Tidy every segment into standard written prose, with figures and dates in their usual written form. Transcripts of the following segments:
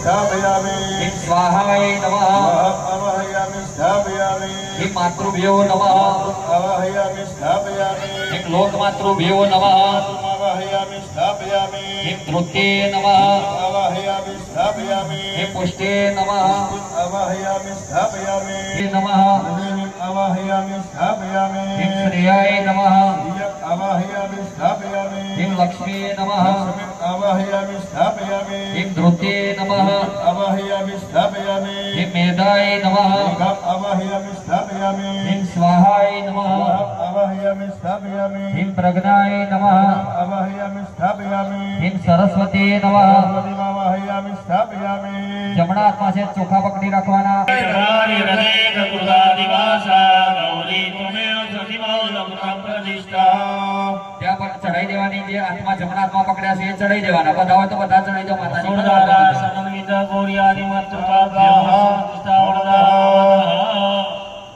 स्थापयामि स्वाहाय नमः आवाहयामि स्थापयामि मातृभ्यो नमः आवाहयामि स्थापयामि लोकमातृभ्यो नमः आवाहयामि स्थापयामि धृते नमः आवाहयामि स्थापयामि पुष्टे नमः आवाहयामि स्थापयामि नमः आवाहयामि स्थापयामि श्रेयाय नमः आवाहयामि स्थापयामि लक्ष्मी नमः आवाहयामि स्थापयामि धृते नमः आवाहयामि स्थापयामि मेधाय नमः आवाहयामि स्थापयामि स्वाहाय नमः आवाहयामि स्थापयामि प्रज्ञाय नमः आवाहयामि स्थापयामि सरस्वती नमः आवाहयामि स्थापयामि जमणा हाथમાં છે ચોખા પકડી રાખવાના ત્યાં પણ ચડાઈ દેવાની જે હાથમાં જમણા હાથમાં પકડ્યા છે એ ચડાઈ દેવાના બધા હોય તો બધા ચડાઈ દો માતાજી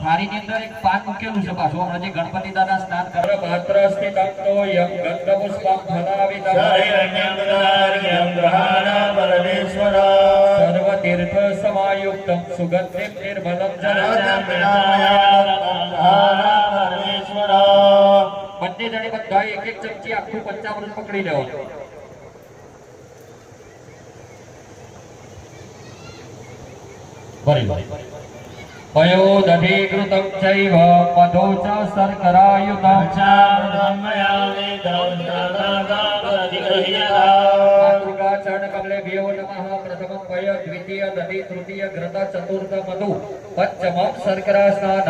થાળીની અંદર એક પાન મૂકેલું છે પાછું હમણાં જે ગણપતિ દાદા સ્નાન કરે પાત્ર સ્થિત અંતો યમ ગંધ પુષ્પમ ફલાવિતમ સર્વ તીર્થ સમાયુક્તમ સુગંધિ નિર્મલમ જલમ બંને જણે બધા એક એક ચમચી આખું પંચામૃત પકડી લેવાનું पयोदधिकृतं चैव मधो च शर्करायुतं मातृकाचरणकमलेभ्यो नमः प्रथमं पय द्वितीय दधि तृतीय घृत चतुर्थ मधु पंचमं शर्करा स्नान